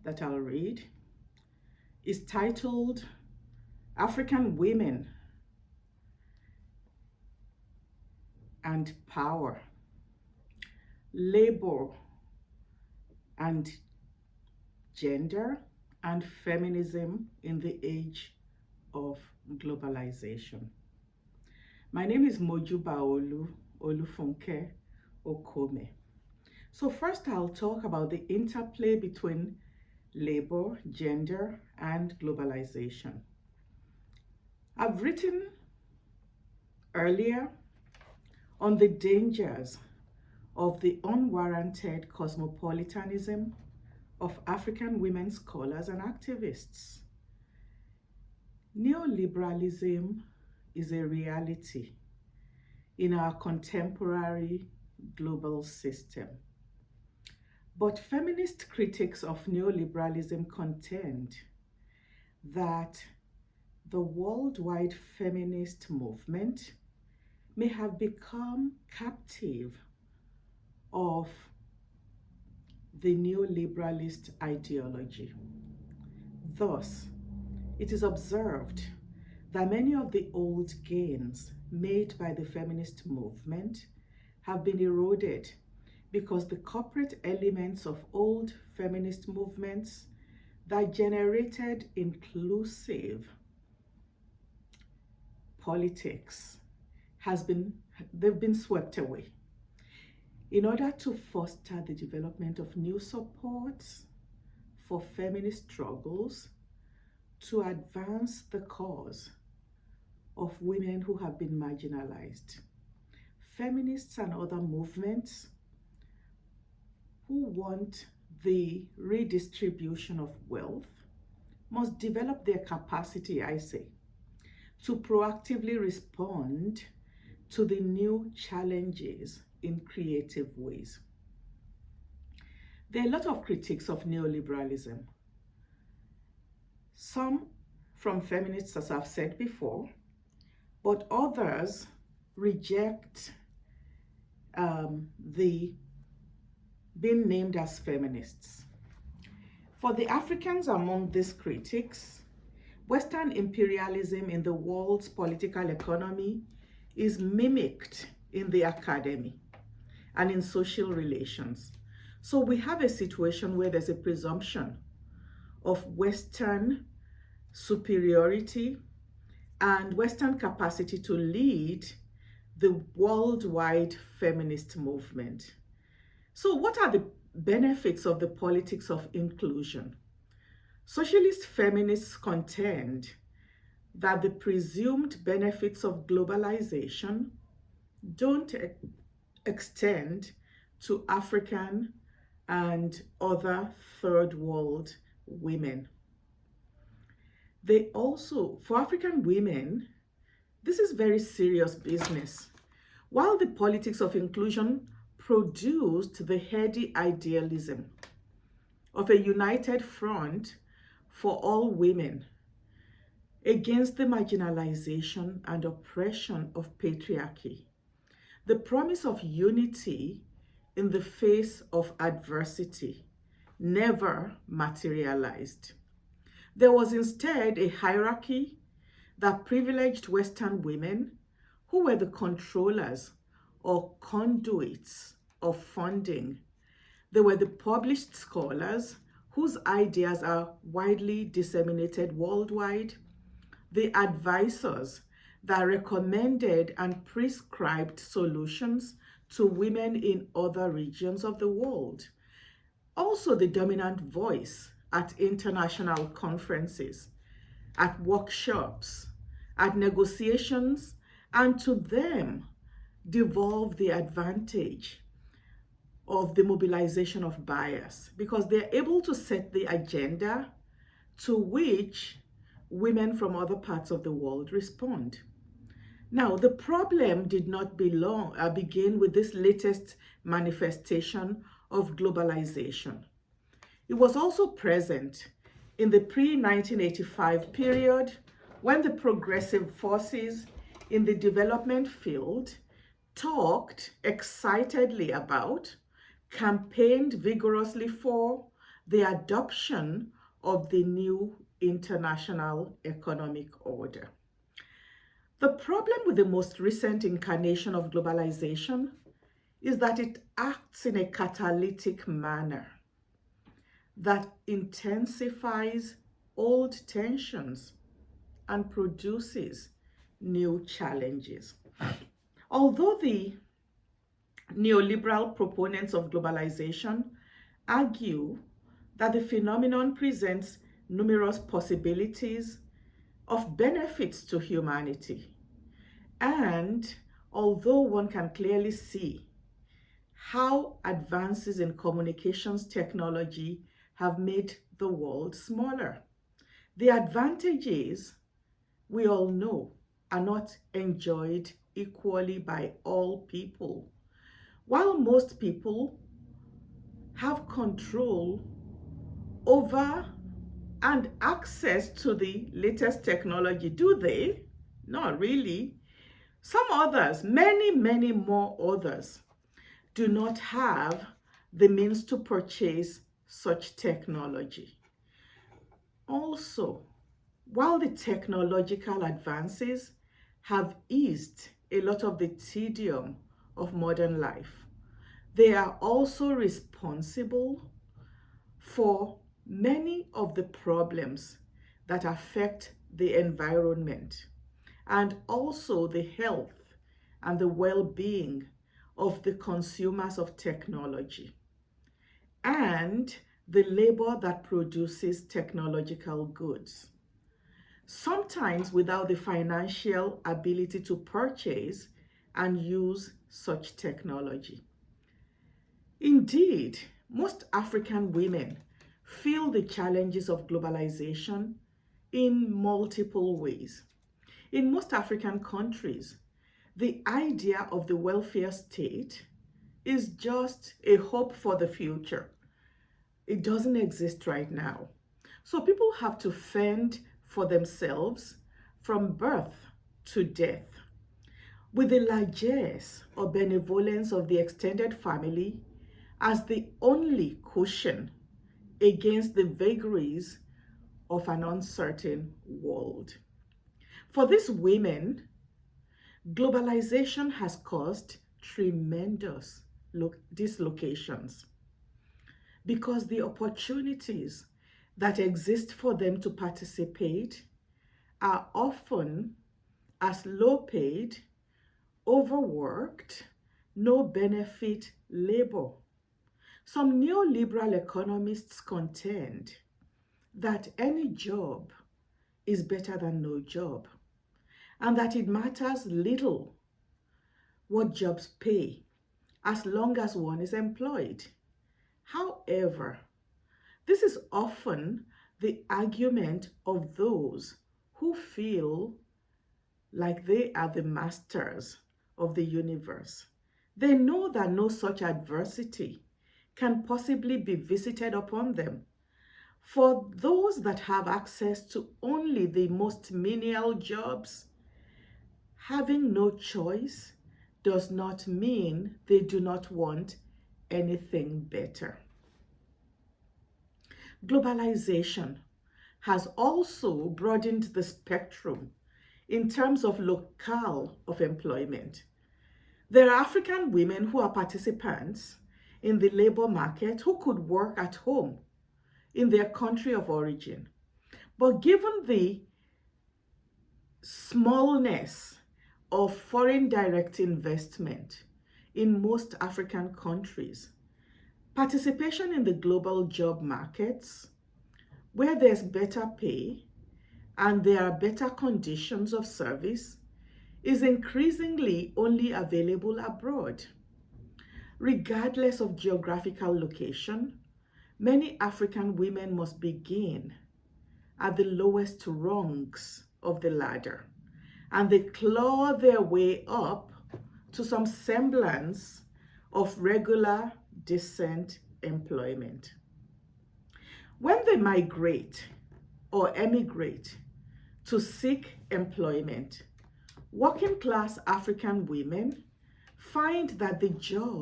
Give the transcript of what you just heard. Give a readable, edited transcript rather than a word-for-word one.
that I'll read is titled African Women and Power, Labor and Gender, and Feminism in the Age of Globalization. My name is Mojuba Olufunke Okome. So first I'll talk about the interplay between labor, gender, and globalization. I've written earlier on the dangers of the unwarranted cosmopolitanism of African women scholars and activists. Neoliberalism is a reality in our contemporary global system. But feminist critics of neoliberalism contend that the worldwide feminist movement may have become captive of the neoliberalist ideology. Thus, it is observed that many of the old gains made by the feminist movement have been eroded because the corporate elements of old feminist movements that generated inclusive politics they've been swept away. In order to foster the development of new supports for feminist struggles to advance the cause of women who have been marginalized, feminists and other movements who want the redistribution of wealth must develop their capacity, I say, to proactively respond to the new challenges in creative ways. There are a lot of critiques of neoliberalism. Some from feminists, as I've said before, but others reject the being named as feminists. For the Africans among these critics, Western imperialism in the world's political economy is mimicked in the academy and in social relations. So we have a situation where there's a presumption of Western superiority and Western capacity to lead the worldwide feminist movement. So what are the benefits of the politics of inclusion? Socialist feminists contend that the presumed benefits of globalization don't extend to African and other third world women. They also, for African women, this is very serious business. While the politics of inclusion produced the heady idealism of a united front for all women against the marginalization and oppression of patriarchy, the promise of unity in the face of adversity never materialized. There was instead a hierarchy that privileged Western women who were the controllers or conduits of funding. They were the published scholars whose ideas are widely disseminated worldwide, the advisors that recommended and prescribed solutions to women in other regions of the world, also the dominant voice at international conferences, at workshops, at negotiations, and to them devolve the advantage of the mobilization of bias because they're able to set the agenda to which women from other parts of the world respond. Now, the problem did not begin with this latest manifestation of globalization. It was also present in the pre-1985 period when the progressive forces in the development field talked excitedly about, campaigned vigorously for the adoption of the new international economic order. The problem with the most recent incarnation of globalization is that it acts in a catalytic manner that intensifies old tensions and produces new challenges. Although the neoliberal proponents of globalization argue that the phenomenon presents numerous possibilities of benefits to humanity, and although one can clearly see how advances in communications technology have made the world smaller, the advantages, we all know, are not enjoyed equally by all people. While most people have control over and access to the latest technology, do they? Not really. Some others, many more others, do not have the means to purchase such technology. Also, while the technological advances have eased a lot of the tedium of modern life, they are also responsible for many of the problems that affect the environment and also the health and the well-being of the consumers of technology and the labor that produces technological goods, sometimes without the financial ability to purchase and use such technology. Indeed, most African women feel the challenges of globalization in multiple ways. In most African countries, the idea of the welfare state is just a hope for the future. It doesn't exist right now. So people have to fend for themselves from birth to death. With the largesse or benevolence of the extended family as the only cushion against the vagaries of an uncertain world. For these women, globalization has caused tremendous dislocations because the opportunities that exist for them to participate are often as low paid, overworked, no benefit labor. Some neoliberal economists contend that any job is better than no job, and that it matters little what jobs pay as long as one is employed. However, this is often the argument of those who feel like they are the masters of the universe. They know that no such adversity can possibly be visited upon them. For those that have access to only the most menial jobs, having no choice does not mean they do not want anything better. Globalization has also broadened the spectrum in terms of locale of employment. There are African women who are participants in the labor market who could work at home in their country of origin. But given the smallness of foreign direct investment in most African countries, participation in the global job markets, where there's better pay and there are better conditions of service, is increasingly only available abroad. Regardless of geographical location, many African women must begin at the lowest rungs of the ladder, and they claw their way up to some semblance of regular, decent employment. When they migrate or emigrate to seek employment, working class African women find that the jobs